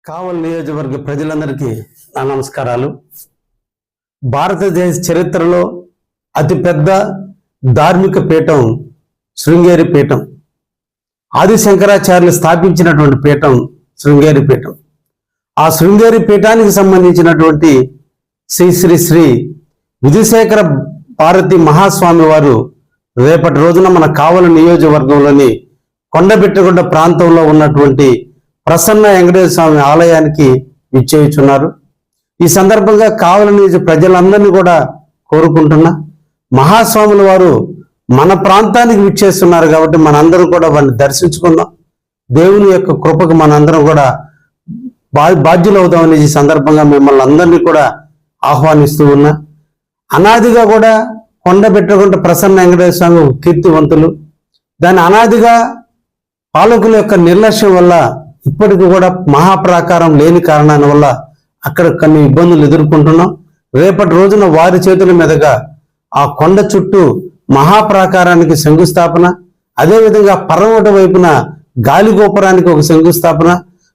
కావలి నియోజకవర్గ ప్రజలందరికీ నా నమస్కారాలు. భారతదేశ చరిత్రలో అతిపెద్ద ధార్మిక పీఠం శృంగేరి పీఠం. ఆది శంకరాచార్యులు స్థాపించినటువంటి పీఠం శృంగేరి పీఠం. ఆ శృంగేరి పీఠానికి సంబంధించినటువంటి శ్రీ శ్రీ శ్రీ విధుశేఖర భారతి మహాస్వామి వారు రేపటి రోజున మన కావలి నియోజకవర్గంలోని కొండబెట్టగుడ్డ ప్రాంతంలో ఉన్నటువంటి ప్రసన్న వెంకటేశ్వర స్వామి ఆలయానికి విచ్చేయుచున్నారు. ఈ సందర్భంగా కావలి నియోజక ప్రజలందరినీ కూడా కోరుకుంటున్నా, మహాస్వాముల వారు మన ప్రాంతానికి విచ్చేస్తున్నారు కాబట్టి మనందరం కూడా వారిని దర్శించుకుందాం. దేవుని యొక్క కృపకు మనందరం కూడా బాధ్యులు అవుదామని ఈ సందర్భంగా మిమ్మల్ని అందరినీ కూడా ఆహ్వానిస్తూ ఉన్నా. అనాదిగా కూడా కొండబెట్టగుంట ప్రసన్న వెంకటేశ్వర స్వామి కీర్తివంతులు. దాని అనాదిగా పాలకుల యొక్క నిర్లక్ష్యం వల్ల ఇప్పటికి కూడా మహాప్రాకారం లేని కారణాల వల్ల అక్కడ కొన్ని ఇబ్బందులు ఎదుర్కొంటున్నాం. రేపటి రోజున వారి చేతుల మీదుగా ఆ కొండ చుట్టూ మహాప్రాకారానికి శంకుస్థాపన, అదేవిధంగా పర్వత వైపున గాలి గోపురానికి ఒక శంకుస్థాపన,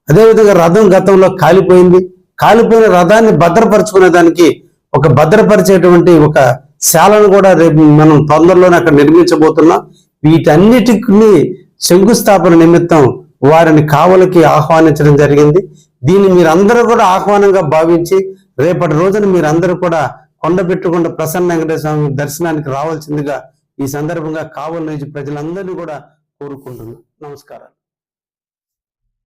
అదేవిధంగా రథం గతంలో కాలిపోయిన రథాన్ని భద్రపరుచుకునే దానికి ఒక భద్రపరిచేటువంటి ఒక శాలను కూడా రేపు మనం తొందరలోనే అక్కడ నిర్మించబోతున్నాం. వీటన్నిటిని శంకుస్థాపన నిమిత్తం వారిని కావలికి ఆహ్వానించడం జరిగింది. దీన్ని మీరందరూ కూడా ఆహ్వానంగా భావించి రేపటి రోజున మీరందరూ కూడా కొండబెట్టగుంట ప్రసన్న వెంకటేశ్వర స్వామి దర్శనానికి రావాల్సిందిగా ఈ సందర్భంగా కావలి నుంచి ప్రజలందరినీ కూడా కోరుకుంటున్నాను. నమస్కారాలు.